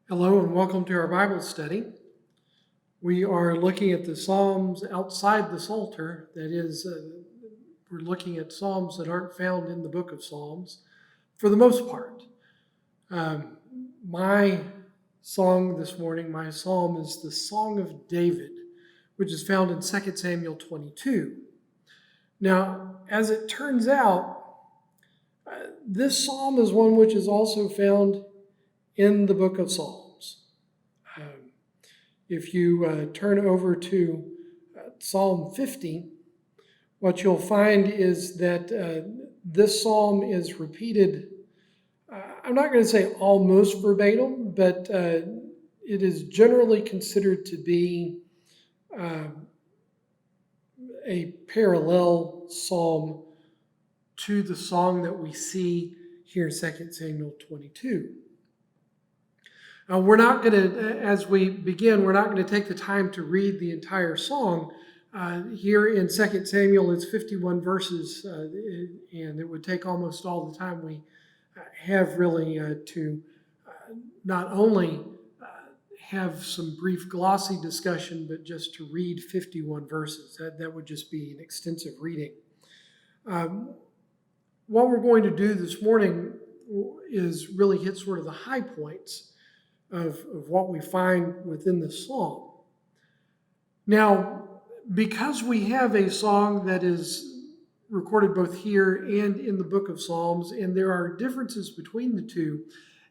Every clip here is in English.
Hello and welcome to our Bible study. We are looking at the Psalms outside the Psalter. That is, we're looking at Psalms that aren't found in the book of Psalms for the most part. Um, my song this morning, my psalm is the Song of David, which is found in 2 Samuel 22. Now, as it turns out, this psalm is one which is also found in the book of Psalms. Um, If you turn over to Psalm 50, what you'll find is that this psalm is repeated. I'm not going to say almost verbatim, but it is generally considered to be uh, a parallel psalm to the song that we see here in 2 Samuel 22. We're not going to, as we begin, we're not going to take the time to read the entire song. Here in 2 Samuel, it's 51 verses, and it would take almost all the time we have really to not only have some brief glossy discussion, but just to read 51 verses. That would just be an extensive reading. What we're going to do this morning is really hit sort of the high points of what we find within the psalm. Now, because we have a song that is recorded both here and in the book of Psalms, and there are differences between the two,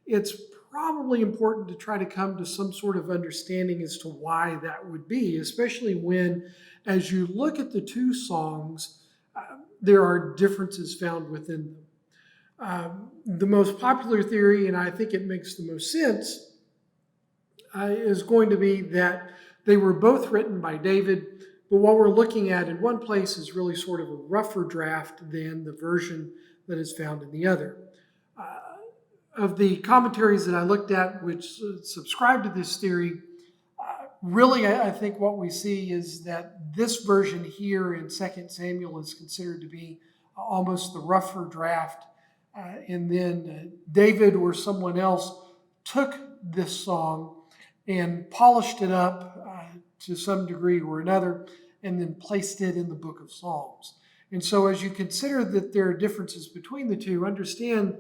it's probably important to try to come to some sort of understanding as to why that would be, especially when, as you look at the two songs, there are differences found within them. The most popular theory, and I think it makes the most sense, is going to be that they were both written by David, but what we're looking at in one place is really sort of a rougher draft than the version that is found in the other. Of the commentaries that I looked at which subscribe to this theory, really I think what we see is that this version here in 2 Samuel is considered to be almost the rougher draft, and then David or someone else took this song and polished it up to some degree or another, and then placed it in the book of Psalms. And so as you consider that there are differences between the two, understand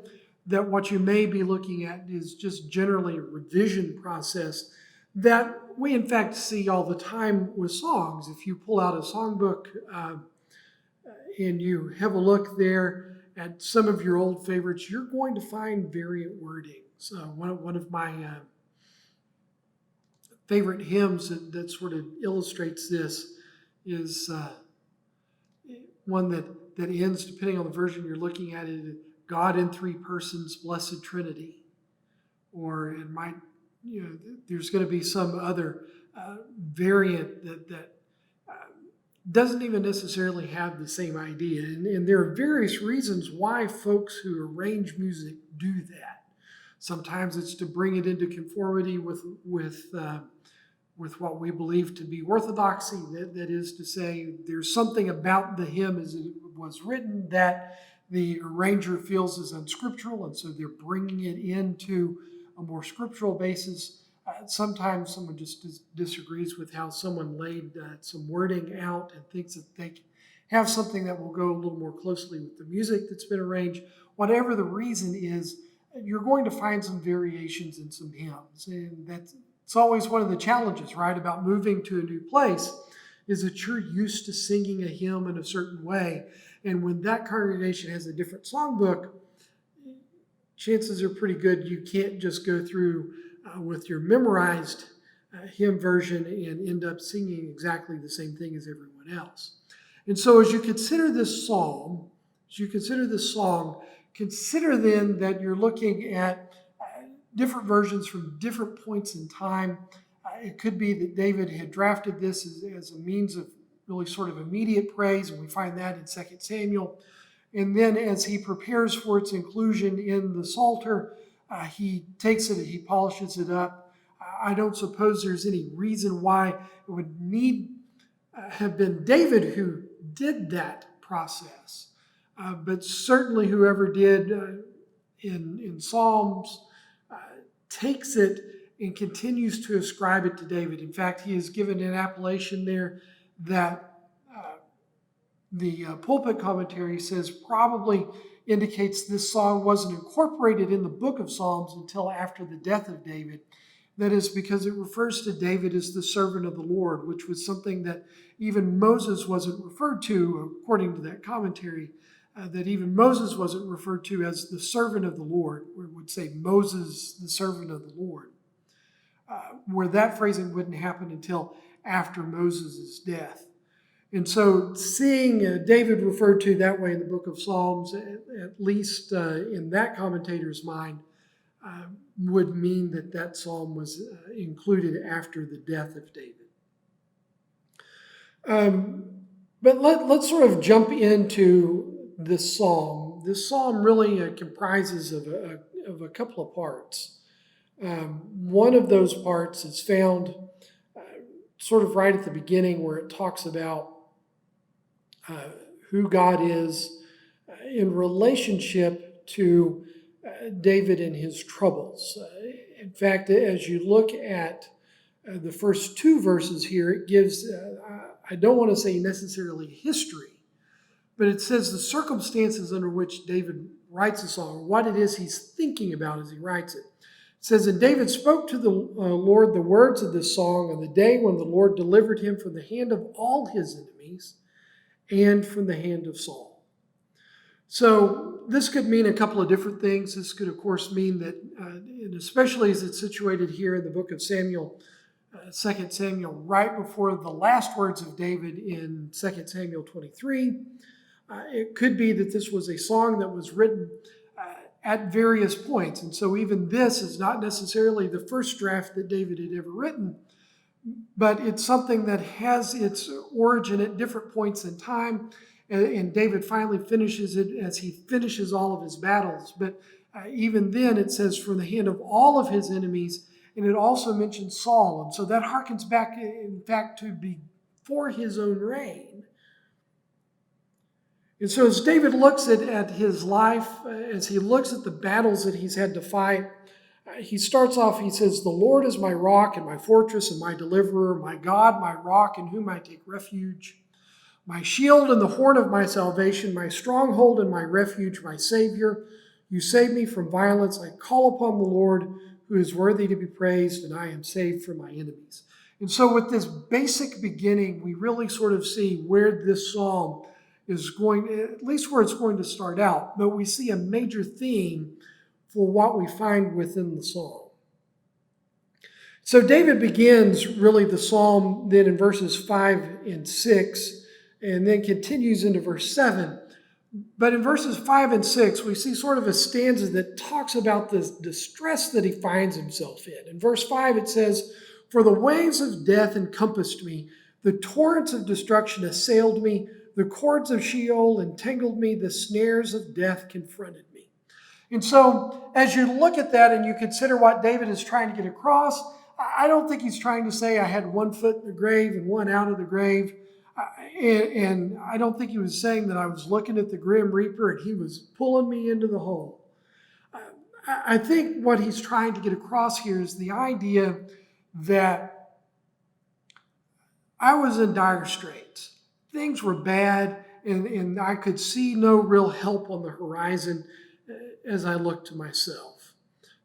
that what you may be looking at is just generally a revision process that we in fact see all the time with songs. If you pull out a songbook and you have a look there at some of your old favorites, you're going to find variant wording. So one of my favorite hymns that sort of illustrates this is one that ends, depending on the version you're looking at, it God in three persons, blessed Trinity. Or it might, there's going to be some other variant that doesn't even necessarily have the same idea. And there are various reasons why folks who arrange music do that. Sometimes it's to bring it into conformity with what we believe to be orthodoxy. That is to say, there's something about the hymn as it was written that the arranger feels is unscriptural, and so they're bringing it into a more scriptural basis. Sometimes someone just disagrees with how someone laid some wording out and thinks that they can have something that will go a little more closely with the music that's been arranged. Whatever the reason is, you're going to find some variations in some hymns, and it's always one of the challenges, right, about moving to a new place, is that you're used to singing a hymn in a certain way. And when that congregation has a different songbook, chances are pretty good you can't just go through with your memorized hymn version and end up singing exactly the same thing as everyone else. And so as you consider this psalm, consider then that you're looking at different versions from different points in time. It could be that David had drafted this as a means of really sort of immediate praise, and we find that in 2 Samuel. And then as he prepares for its inclusion in the Psalter, he takes it and he polishes it up. I don't suppose there's any reason why it would need have been David who did that process. But certainly whoever did in Psalms takes it and continues to ascribe it to David. In fact, he is given an appellation there that the pulpit commentary says probably indicates this song wasn't incorporated in the book of Psalms until after the death of David. That is because it refers to David as the servant of the Lord, which was something that even Moses wasn't referred to, according to that commentary, that even Moses wasn't referred to as the servant of the Lord, where it would say Moses, the servant of the Lord, where that phrasing wouldn't happen until after Moses' death. And so seeing David referred to that way in the book of Psalms, at least in that commentator's mind, would mean that that psalm was included after the death of David. But let's sort of jump into this psalm. This psalm really comprises of a couple of parts. One of those parts is found sort of right at the beginning, where it talks about who God is in relationship to David and his troubles. In fact, as you look at the first two verses here, it gives, I don't want to say necessarily history, but it says the circumstances under which David writes a song, or what it is he's thinking about as he writes it. It says, and David spoke to the Lord the words of this song on the day when the Lord delivered him from the hand of all his enemies and from the hand of Saul. So this could mean a couple of different things. This could, of course, mean that, and especially as it's situated here in the book of Samuel, 2 Samuel, right before the last words of David in 2 Samuel 23, it could be that this was a song that was written at various points. And so even this is not necessarily the first draft that David had ever written, but it's something that has its origin at different points in time. And David finally finishes it as he finishes all of his battles. But even then it says from the hand of all of his enemies, and it also mentions Saul. And so that harkens back, in fact, to before his own reign. And so as David looks at his life, as he looks at the battles that he's had to fight, he starts off, he says, the Lord is my rock and my fortress and my deliverer, my God, my rock in whom I take refuge, my shield and the horn of my salvation, my stronghold and my refuge, my Savior. You save me from violence. I call upon the Lord, who is worthy to be praised, and I am saved from my enemies. And so with this basic beginning, we really sort of see where this psalm is going, at least where it's going to start out. But we see a major theme for what we find within the psalm. So David begins really the psalm then in verses 5 and 6, and then continues into verse 7. But in verses 5 and 6, we see sort of a stanza that talks about the distress that he finds himself in. In verse 5, it says, for the waves of death encompassed me, the torrents of destruction assailed me, the cords of Sheol entangled me, the snares of death confronted me. And so as you look at that and you consider what David is trying to get across, I don't think he's trying to say I had one foot in the grave and one out of the grave. And I don't think he was saying that I was looking at the Grim Reaper and he was pulling me into the hole. I think what he's trying to get across here is the idea that I was in dire straits. Things were bad, and I could see no real help on the horizon as I looked to myself.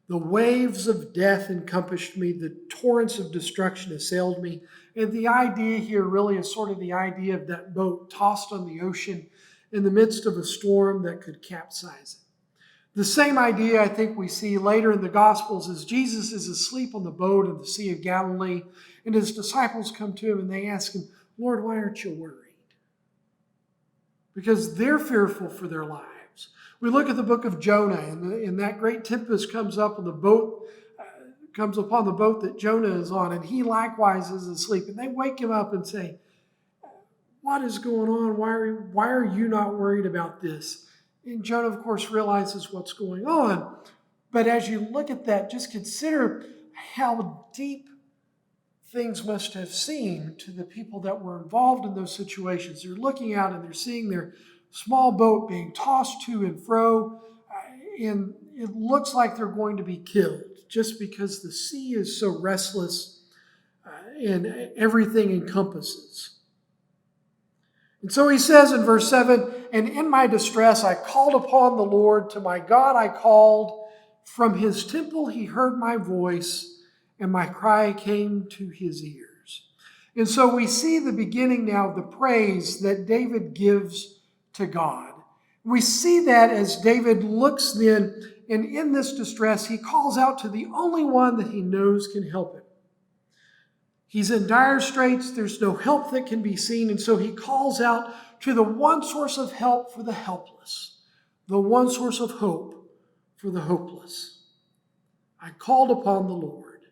The waves of death encompassed me, the torrents of destruction assailed me. And the idea here really is sort of the idea of that boat tossed on the ocean in the midst of a storm that could capsize it. The same idea I think we see later in the Gospels as Jesus is asleep on the boat in the Sea of Galilee, and his disciples come to him and they ask him, Lord, why aren't you worried? Because they're fearful for their lives. We look at the book of Jonah, and that great tempest comes up on the boat, comes upon the boat that Jonah is on, and he likewise is asleep. And they wake him up and say, what is going on? Why are you not worried about this? And Jonah, of course, realizes what's going on. But as you look at that, just consider how deep things must have seemed to the people that were involved in those situations. They're looking out and they're seeing their small boat being tossed to and fro in it looks like they're going to be killed just because the sea is so restless and everything encompasses. And so he says in verse 7, "And in my distress I called upon the Lord, to my God I called. From his temple he heard my voice, and my cry came to his ears." And so we see the beginning now of the praise that David gives to God. We see that as David looks then, and in this distress, he calls out to the only one that he knows can help him. He's in dire straits. There's no help that can be seen. And so he calls out to the one source of help for the helpless, the one source of hope for the hopeless. "I called upon the Lord."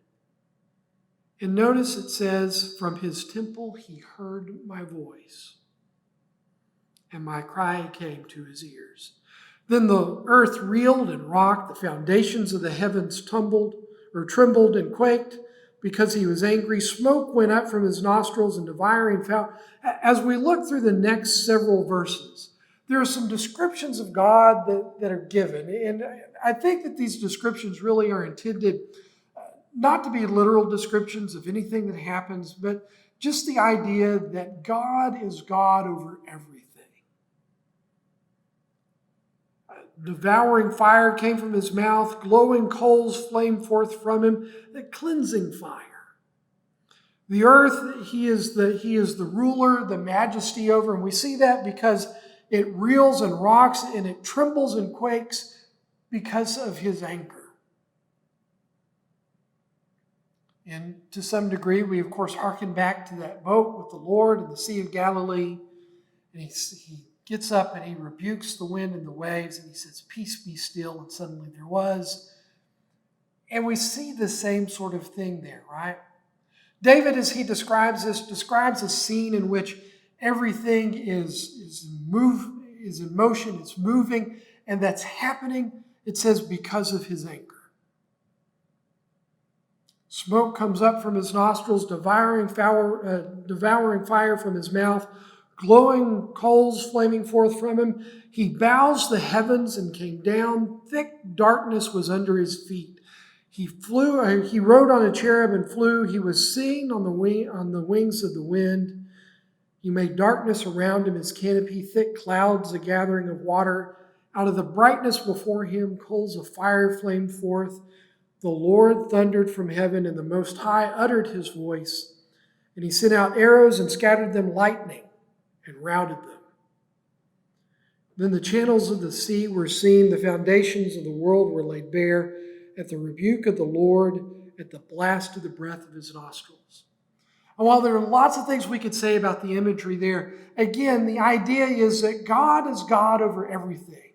And notice it says, "From his temple he heard my voice, and my cry came to his ears." Then the earth reeled and rocked, the foundations of the heavens trembled and quaked, because he was angry. Smoke went up from his nostrils and devouring fire. As we look through the next several verses, there are some descriptions of God that are given. And I think that these descriptions really are intended not to be literal descriptions of anything that happens, but just the idea that God is God over everything. Devouring fire came from his mouth, glowing coals flamed forth from him, the cleansing fire. The earth, he is the ruler, the majesty over, and we see that because it reels and rocks and it trembles and quakes because of his anger. And to some degree, we of course hearken back to that boat with the Lord in the Sea of Galilee, and he gets up and he rebukes the wind and the waves, and he says, "Peace, be still," and suddenly there was. And we see the same sort of thing there, right? David, as he describes this, describes a scene in which everything is in motion, it's moving, and that's happening, it says, because of his anger. Smoke comes up from his nostrils, devouring fire from his mouth, glowing coals flaming forth from him. He bows the heavens and came down. Thick darkness was under his feet. He rode on a cherub and flew. He was seen on the wings of the wind. He made darkness around him his canopy, thick clouds, a gathering of water. Out of the brightness before him, coals of fire flamed forth. The Lord thundered from heaven, and the Most High uttered his voice. And he sent out arrows and scattered them lightning and routed them. Then the channels of the sea were seen, the foundations of the world were laid bare at the rebuke of the Lord, at the blast of the breath of his nostrils. And while there are lots of things we could say about the imagery there, again, the idea is that God is God over everything.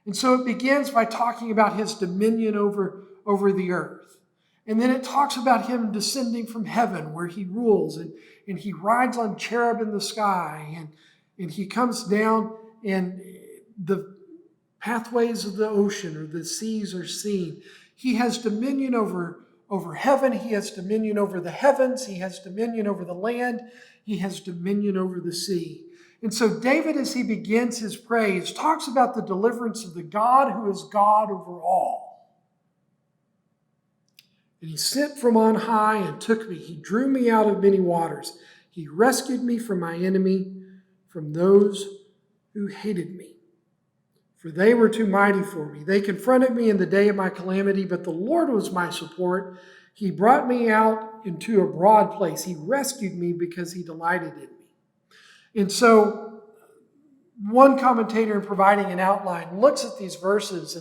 And so it begins by talking about his dominion over the earth. And then it talks about him descending from heaven where he rules, and he rides on cherub in the sky, and he comes down, and the pathways of the ocean or the seas are seen. He has dominion over heaven. He has dominion over the heavens. He has dominion over the land. He has dominion over the sea. And so David, as he begins his praise, talks about the deliverance of the God who is God over all. And he sent from on high and took me. He drew me out of many waters. He rescued me from my enemy, from those who hated me. For they were too mighty for me. They confronted me in the day of my calamity, but the Lord was my support. He brought me out into a broad place. He rescued me because he delighted in me. And so one commentator, in providing an outline, looks at these verses,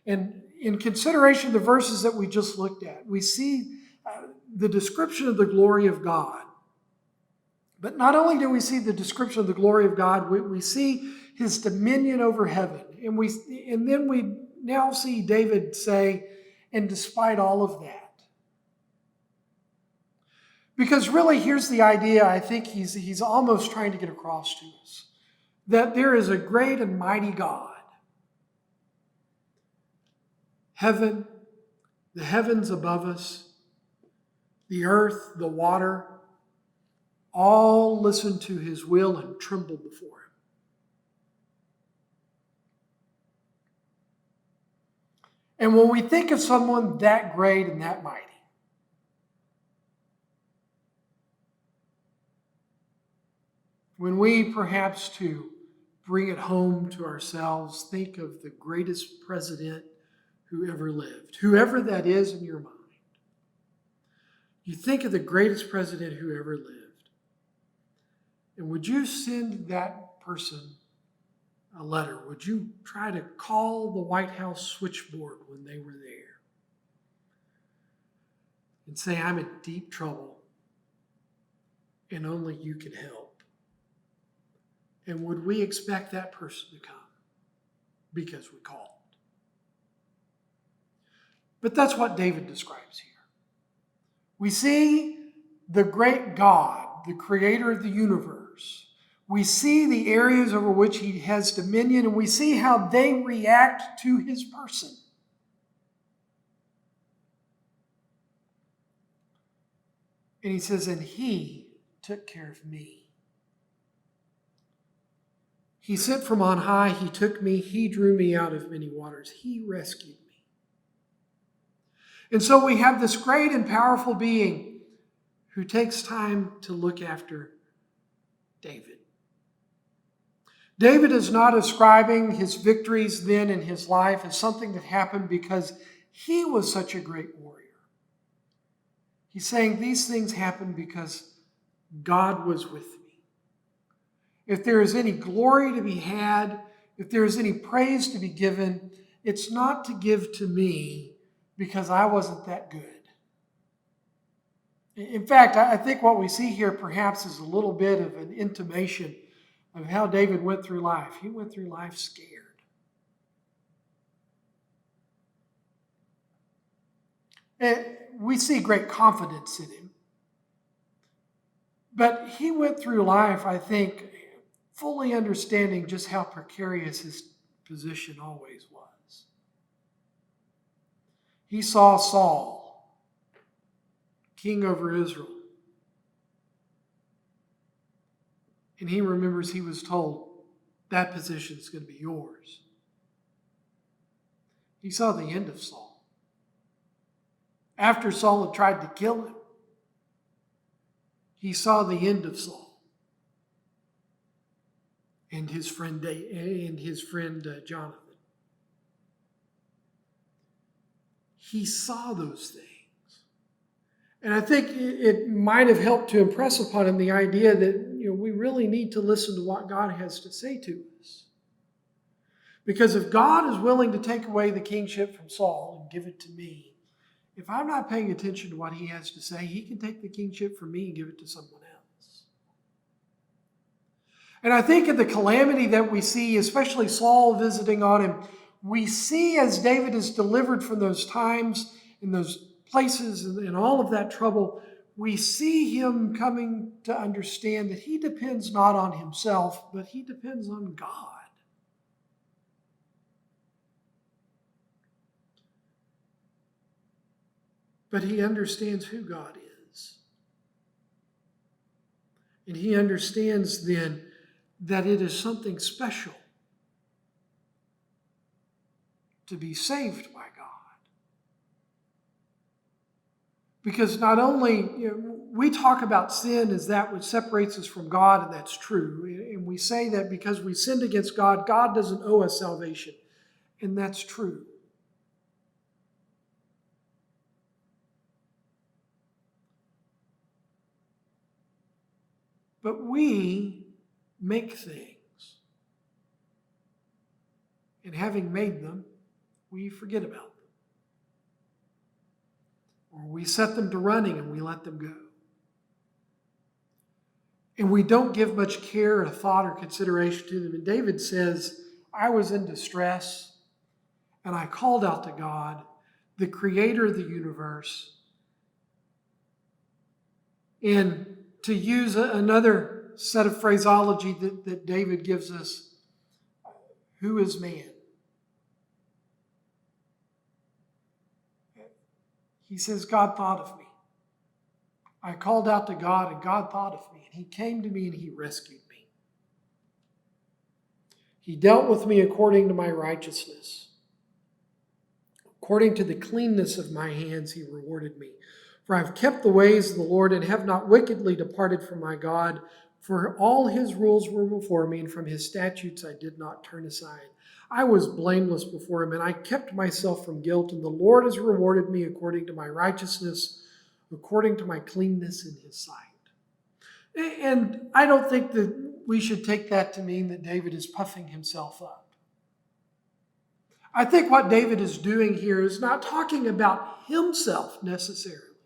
and in consideration of the verses that we just looked at, we see the description of the glory of God. But not only do we see the description of the glory of God, we see his dominion over heaven. And then we now see David say, and despite all of that. Because really, here's the idea I think he's almost trying to get across to us. That there is a great and mighty God. Heaven, the heavens above us, the earth, the water, all listen to his will and tremble before him. And when we think of someone that great and that mighty, when we perhaps to bring it home to ourselves, think of the greatest president who ever lived, whoever that is in your mind. You think of the greatest president who ever lived. And would you send that person a letter? Would you try to call the White House switchboard when they were there and say, I'm in deep trouble and only you can help? And would we expect that person to come because we called? But that's what David describes here. We see the great God, the creator of the universe. We see the areas over which he has dominion, and we see how they react to his person. And he says, and he took care of me. He sent from on high, he took me, he drew me out of many waters, he rescued me. And so we have this great and powerful being who takes time to look after David. David is not ascribing his victories then in his life as something that happened because he was such a great warrior. He's saying these things happened because God was with me. If there is any glory to be had, if there is any praise to be given, it's not to give to me because I wasn't that good. In fact, I think what we see here perhaps is a little bit of an intimation of how David went through life. He went through life scared. And we see great confidence in him. But he went through life, I think, fully understanding just how precarious his position always was. He saw Saul, king over Israel. And he remembers he was told, that position is going to be yours. He saw the end of Saul. After Saul had tried to kill him, he saw the end of Saul and his friend Jonathan. He saw those things. And I think it might have helped to impress upon him the idea that we really need to listen to what God has to say to us. Because if God is willing to take away the kingship from Saul and give it to me, if I'm not paying attention to what he has to say, he can take the kingship from me and give it to someone else. And I think in the calamity that we see, especially Saul visiting on him, we see as David is delivered from those times and those places and all of that trouble, we see him coming to understand that he depends not on himself, but he depends on God. But he understands who God is. And he understands then that it is something special to be saved by God. Because not only, we talk about sin as that which separates us from God, and that's true. And we say that because we sinned against God, God doesn't owe us salvation. And that's true. But we make things. And having made them, we forget about them. Or we set them to running and we let them go. And we don't give much care or thought or consideration to them. And David says, I was in distress and I called out to God, the creator of the universe. And to use another set of phraseology that David gives us, who is man? He says, God thought of me. I called out to God and God thought of me. And he came to me and he rescued me. He dealt with me according to my righteousness. According to the cleanness of my hands, he rewarded me. For I have kept the ways of the Lord and have not wickedly departed from my God. For all his rules were before me, and from his statutes I did not turn aside. I was blameless before him, and I kept myself from guilt, and the Lord has rewarded me according to my righteousness, according to my cleanness in his sight. And I don't think that we should take that to mean that David is puffing himself up. I think what David is doing here is not talking about himself necessarily,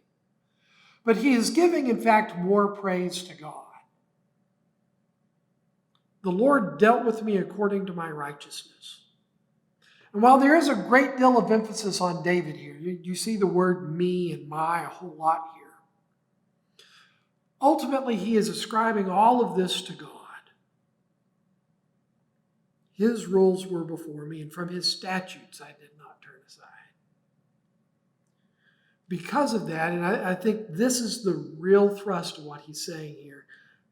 but he is giving, in fact, more praise to God. The Lord dealt with me according to my righteousness. And while there is a great deal of emphasis on David here, you see the word me and my a whole lot here. Ultimately, he is ascribing all of this to God. His rules were before me, and from his statutes I did not turn aside. Because of that, and I think this is the real thrust of what he's saying here,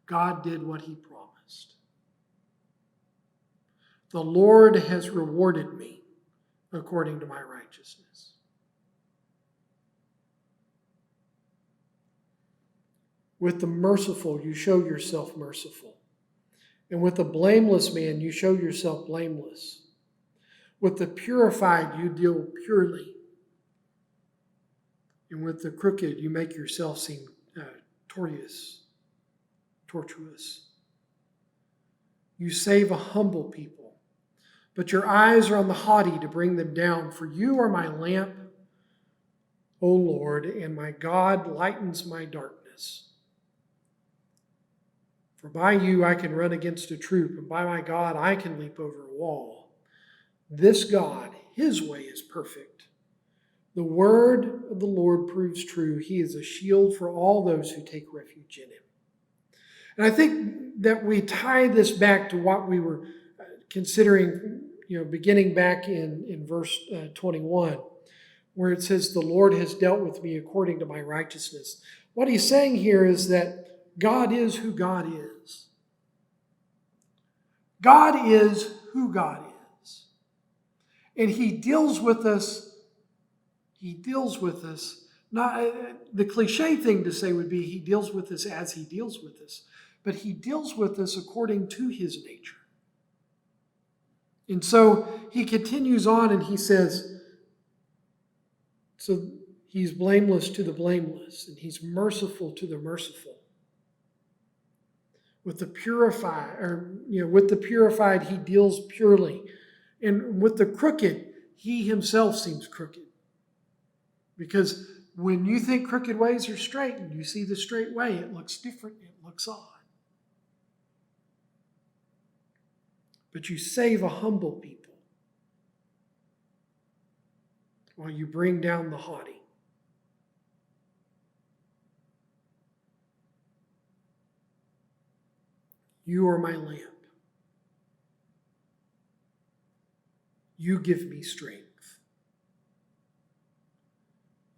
God did what he promised. The Lord has rewarded me according to my righteousness. With the merciful, you show yourself merciful. And with the blameless man, you show yourself blameless. With the purified, you deal purely. And with the crooked, you make yourself seem tortuous. You save a humble people, but your eyes are on the haughty to bring them down. For you are my lamp, O Lord, and my God lightens my darkness. For by you I can run against a troop, and by my God I can leap over a wall. This God, his way is perfect. The word of the Lord proves true. He is a shield for all those who take refuge in him. And I think that we tie this back to what we were considering, beginning back in verse 21, where it says, the Lord has dealt with me according to my righteousness. What he's saying here is that God is who God is. God is who God is. And he deals with us. Not the cliche thing to say would be he deals with us as he deals with us. But he deals with us according to his nature. And so he continues on and he says, so he's blameless to the blameless, and he's merciful to the merciful. With the purified, he deals purely. And with the crooked, he himself seems crooked. Because when you think crooked ways are straight and you see the straight way, it looks different, it looks odd. But you save a humble people while you bring down the haughty. You are my lamp. You give me strength.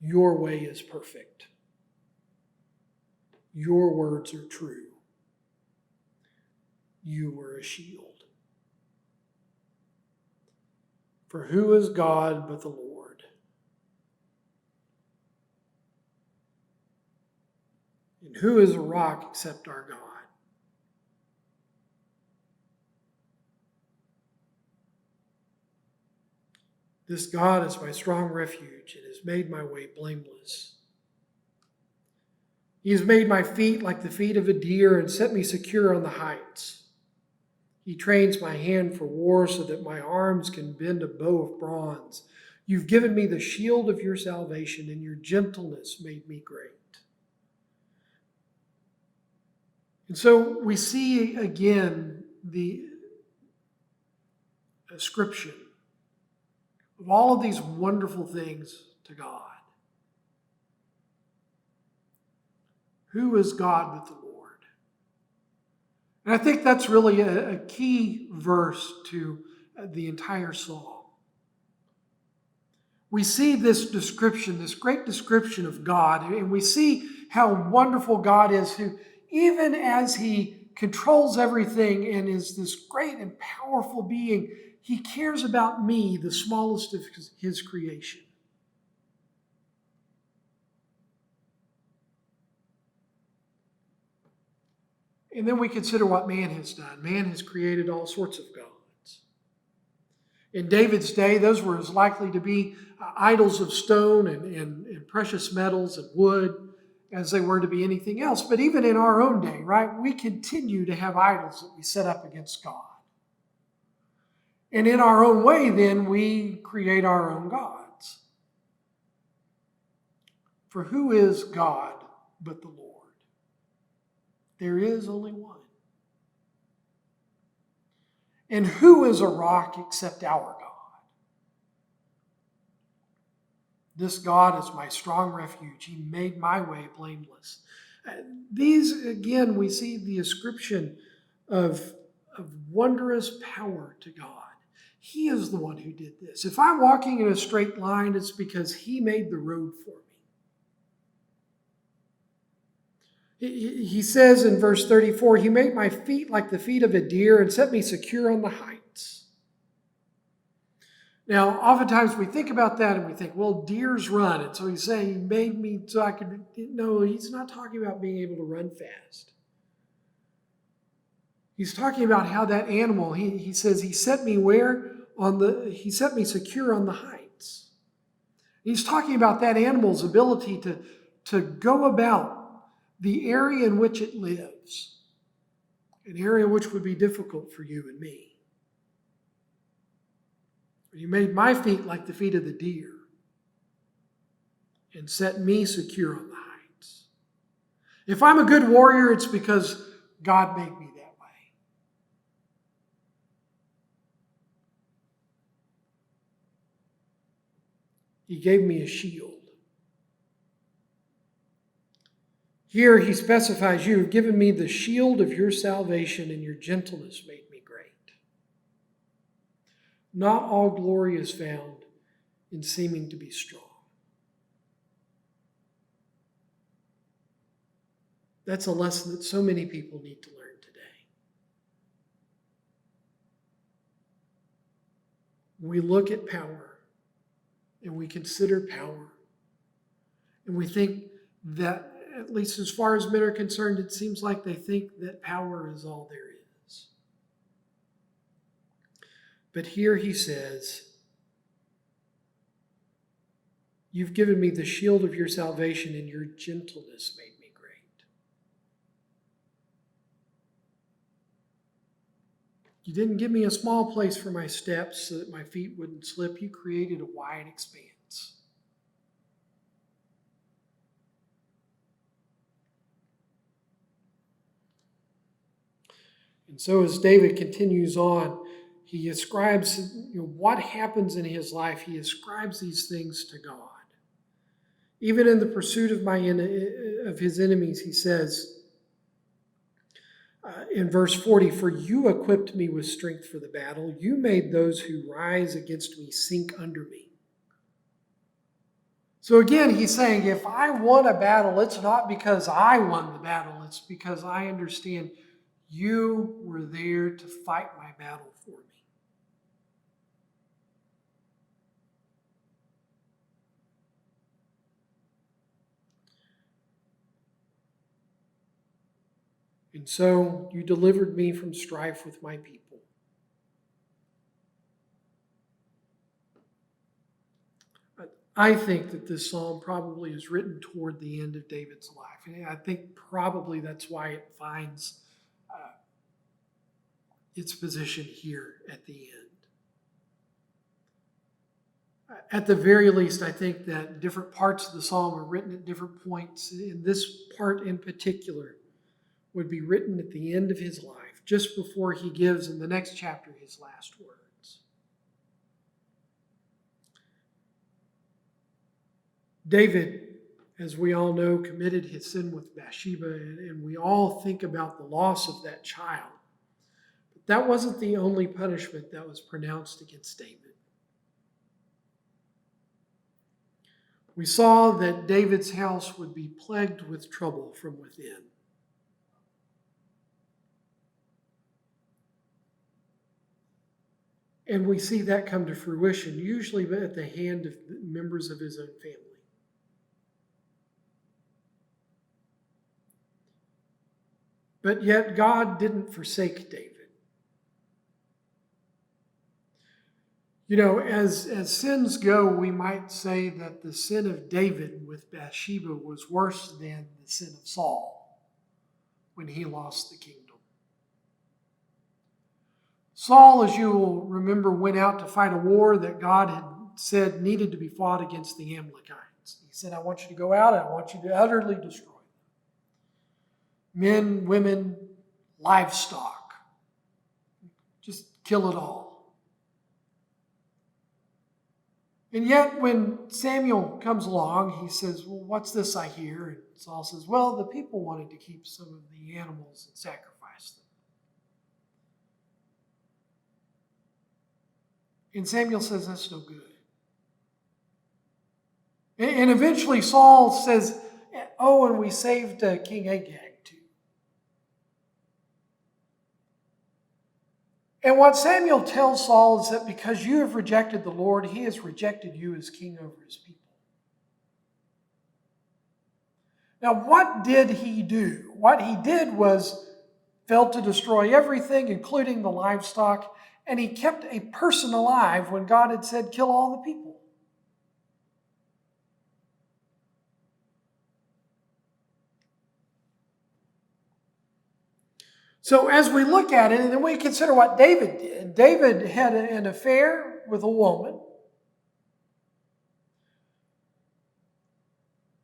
Your way is perfect. Your words are true. You are a shield. For who is God but the Lord? And who is a rock except our God? This God is my strong refuge and has made my way blameless. He has made my feet like the feet of a deer and set me secure on the heights. He trains my hand for war so that my arms can bend a bow of bronze. You've given me the shield of your salvation, and your gentleness made me great. And so we see again the ascription of all of these wonderful things to God. Who is God but the Lord? And I think that's really a key verse to the entire psalm. We see this description, this great description of God, and we see how wonderful God is, who even as he controls everything and is this great and powerful being, he cares about me, the smallest of his creation. And then we consider what man has done. Man has created all sorts of gods. In David's day, those were as likely to be idols of stone and precious metals and wood as they were to be anything else. But even in our own day, right, we continue to have idols that we set up against God. And in our own way, then, we create our own gods. For who is God but the Lord? There is only one. And who is a rock except our God? This God is my strong refuge. He made my way blameless. These, again, we see the ascription of wondrous power to God. He is the one who did this. If I'm walking in a straight line, it's because He made the road for me. He says in verse 34, He made my feet like the feet of a deer and set me secure on the heights. Now, oftentimes we think about that and we think, well, deers run. And so He's saying He made me so I could. No, He's not talking about being able to run fast. He's talking about how that animal, he says, He set me where? He set me secure on the heights. He's talking about that animal's ability to go about the area in which it lives, an area which would be difficult for you and me. You made my feet like the feet of the deer and set me secure on the heights. If I'm a good warrior, it's because God made me that way. He gave me a shield. Here he specifies, you have given me the shield of your salvation, and your gentleness made me great. Not all glory is found in seeming to be strong. That's a lesson that so many people need to learn today. We look at power and we consider power and we think that, at least as far as men are concerned, it seems like they think that power is all there is. But here he says, you've given me the shield of your salvation, and your gentleness made me great. You didn't give me a small place for my steps so that my feet wouldn't slip. You created a wide expanse. And so as David continues on, he ascribes what happens in his life. He ascribes these things to God. Even in the pursuit of his enemies, he says in verse 40, for you equipped me with strength for the battle. You made those who rise against me sink under me. So again, he's saying, if I won a battle, it's not because I won the battle. It's because I understand you were there to fight my battle for me. And so you delivered me from strife with my people. I think that this psalm probably is written toward the end of David's life. And I think probably that's why it finds its position here at the end. At the very least, I think that different parts of the psalm are written at different points. And this part in particular would be written at the end of his life, just before he gives in the next chapter his last words. David, as we all know, committed his sin with Bathsheba, and we all think about the loss of that child. But that wasn't the only punishment that was pronounced against David. We saw that David's house would be plagued with trouble from within. And we see that come to fruition, usually at the hand of members of his own family. But yet God didn't forsake David. You know, as sins go, we might say that the sin of David with Bathsheba was worse than the sin of Saul when he lost the kingdom. Saul, as you will remember, went out to fight a war that God had said needed to be fought against the Amalekites. He said, I want you to go out and I want you to utterly destroy them. Men, women, livestock. Just kill it all. And yet when Samuel comes along, he says, well, what's this I hear? And Saul says, well, the people wanted to keep some of the animals and sacrifice them. And Samuel says, that's no good. And eventually Saul says, oh, and we saved King Agag too. And what Samuel tells Saul is that because you have rejected the Lord, he has rejected you as king over his people. Now, what did he do? What he did was failed to destroy everything, including the livestock, and he kept a person alive when God had said, kill all the people. So as we look at it, and then we consider what David did. David had an affair with a woman.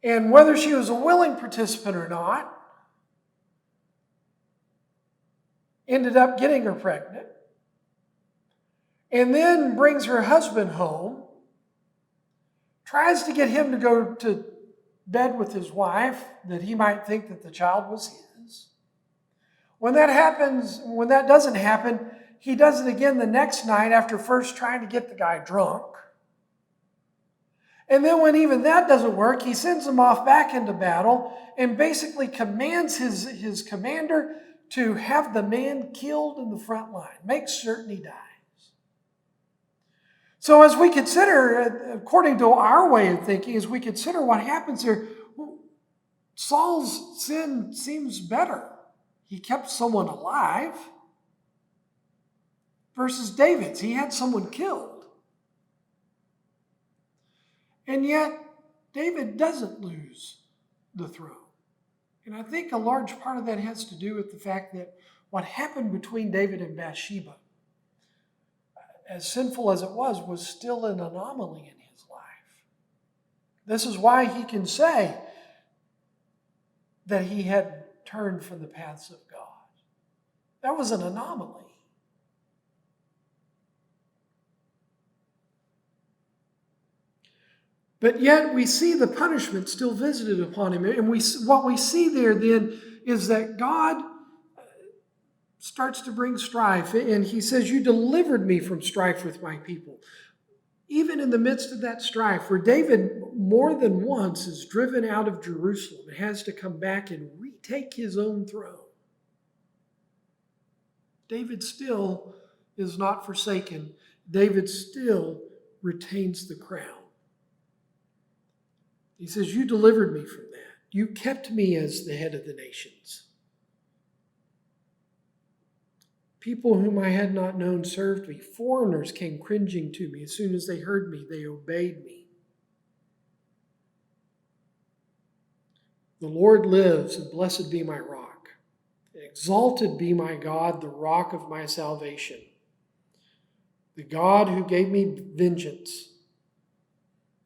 And whether she was a willing participant or not, ended up getting her pregnant. And then brings her husband home, tries to get him to go to bed with his wife, that he might think that the child was his. When that doesn't happen, he does it again the next night after first trying to get the guy drunk. And then when even that doesn't work, he sends him off back into battle and basically commands his commander to have the man killed in the front line. Make certain he dies. So as we consider, according to our way of thinking, as we consider what happens here, Saul's sin seems better. He kept someone alive versus David's. He had someone killed. And yet, David doesn't lose the throne. And I think a large part of that has to do with the fact that what happened between David and Bathsheba, as sinful as it was still an anomaly in his life. This is why he can say that he had turned from the paths of God. That was an anomaly. But yet we see the punishment still visited upon him. And what we see there then is that God starts to bring strife. And he says, you delivered me from strife with my people. Even in the midst of that strife, where David more than once is driven out of Jerusalem and has to come back and retake his own throne, David still is not forsaken. David still retains the crown. He says, you delivered me from that. You kept me as the head of the nations. People whom I had not known served me. Foreigners came cringing to me. As soon as they heard me, they obeyed me. The Lord lives, and blessed be my rock. Exalted be my God, the rock of my salvation. The God who gave me vengeance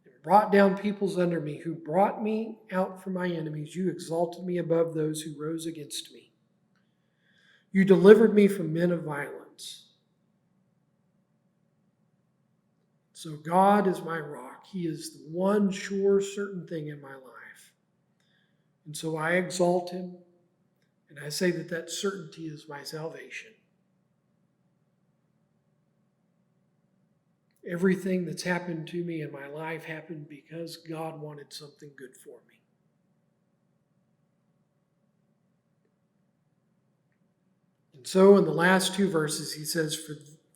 and brought down peoples under me, who brought me out from my enemies. You exalted me above those who rose against me. You delivered me from men of violence. So God is my rock. He is the one sure, certain thing in my life. And so I exalt him, and I say that that certainty is my salvation. Everything that's happened to me in my life happened because God wanted something good for me. And so in the last two verses, he says,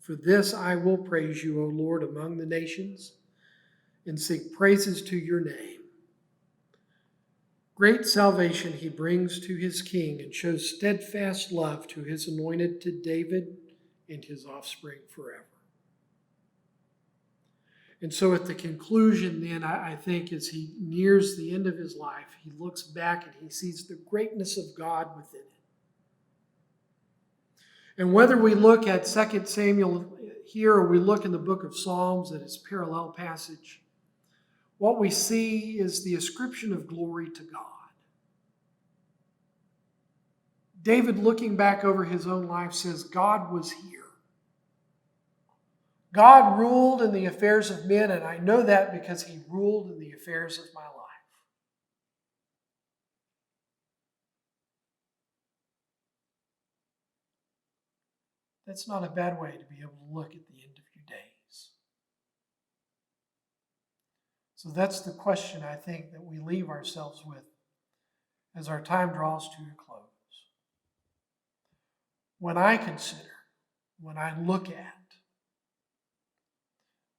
For this I will praise you, O Lord, among the nations, and sing praises to your name. Great salvation he brings to his king and shows steadfast love to his anointed, to David and his offspring forever. And so at the conclusion then, I think as he nears the end of his life, he looks back and he sees the greatness of God within it. And whether we look at 2 Samuel here or we look in the book of Psalms at its parallel passage, what we see is the ascription of glory to God. David, looking back over his own life, says, God was here. God ruled in the affairs of men, and I know that because he ruled in the affairs of my life. That's not a bad way to be able to look at the end of your days. So that's the question I think that we leave ourselves with as our time draws to a close. When I consider, when I look at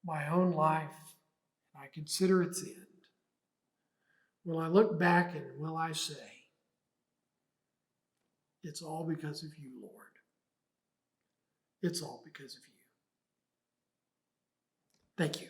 my own life, and I consider its end, will I look back and will I say, it's all because of you, Lord. It's all because of you. Thank you.